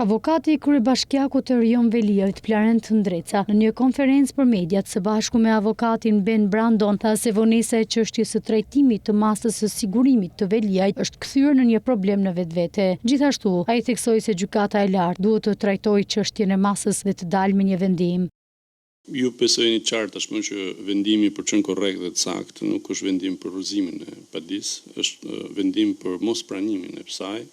Avokati i kryebashkiakut të Erjon Veliajt, Plarent Ndreca, në një konferencë për mediat së bashku me avokatin Ben Brandon, tha se vonesa e çështjes së trajtimit të masës së sigurimit të Veliajt është kthyer në një problem në vetvete. Gjithashtu, ai theksoi se gjykata e lartë duhet të trajtojë çështjen e masës dhe të dalë me një vendim. Ju besojeni qartë tashmë që vendimi për qenë korrekt dhe të saktë nuk është vendim për rrëzimin e padisë, është vendim për mospranimin e saj,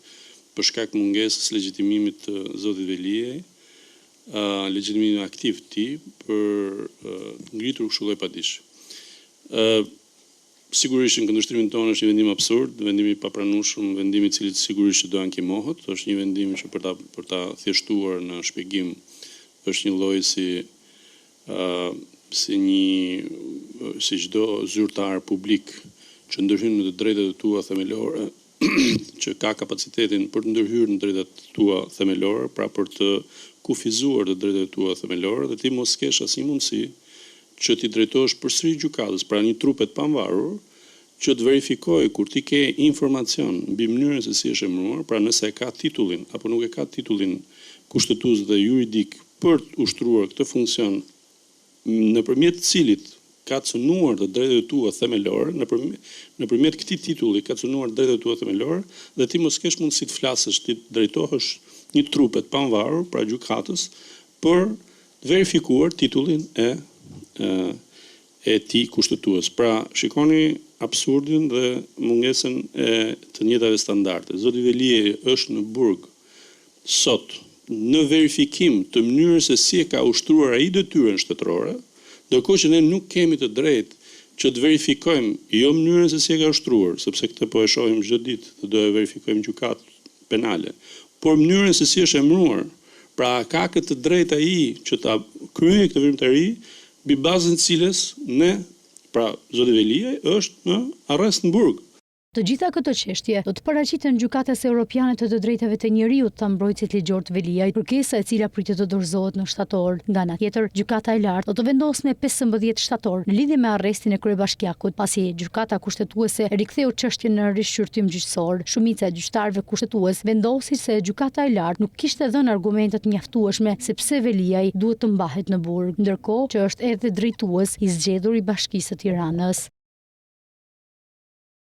për shkak mungesës legjitimimit të zotit Veliaj, legjitimimi aktiv të tij për ngritur kështu lloj padishi. Sigurisht në kundërshtrimin tonë është një vendim absurd, vendim i papranueshëm, vendim i cili sigurisht do ankimohet, është një vendim që për ta thjeshtuar në shpjegim është një lloj si çdo zyrtar publik që ndërhyn në të drejtat e tua themelore, që ka kapacitetin për të ndërhyrë në drejtat tua themelore, pra për të kufizuar të drejtat tua themelore, dhe ti mos kesh asnjë mundësi që ti drejtohesh përsëri gjykatës, pra një trup të pavarur, që të verifikojë kur ti ke informacion mbi mënyrën se si është emëruar, pra nëse e ka titullin apo nuk e ka titullin kushtetues dhe juridik për të ushtruar këtë funksion, nëpërmjet cilit ka cënuar të drejtat tua themelore, nëpërmjet këtij titulli ka cënuar drejtat tua themelore, dhe ti mos kesh mundësi të flasësh, ti drejtohesh një trupe të pavarur, pra gjykatës, për të verifikuar titullin e tij kushtetues. Pra, shikoni absurdin dhe mungesën e të njëjtave standarde. Zoti Veliaj është në burg sot në verifikim të mënyrës se si e ka ushtruar ai detyrën shtetërore, ndërkohë që ne nuk kemi të drejtë që të verifikojmë jo mënyrën se si e ka ushtruar, sepse këtë po e shohim çdo ditë, të do e verifikojmë gjykatë penale, por mënyrën se si është emëruar. Pra ka këtë drejtë ai që ta kryejë këtë veprimtari mbi bazën e cilës ne, pra zoti Veliaj është në arrest në burg. Të gjitha këto çështje do të paraqiten gjykatës europiane të drejtave të njerëzit të mbrojtësit ligjor të Veliajt, kërkesa e cila pritet të dorëzohet në shtator. Nga ana tjetër, gjykata e lartë do të vendosë në 15 shtator në lidhje me arrestin e kryebashkiakut, pasi gjykata kushtetuese riktheu çështjen në rishqyrtim gjyqësor. Shumica e gjyqtarëve kushtetues vendosi se gjykata e lartë nuk kishte dhënë argumente të mjaftueshme se pse Veliaj duhet të mbahet në burg, ndërkohë që është edhe drejtues i zgjedhur i Bashkisë së Tiranës.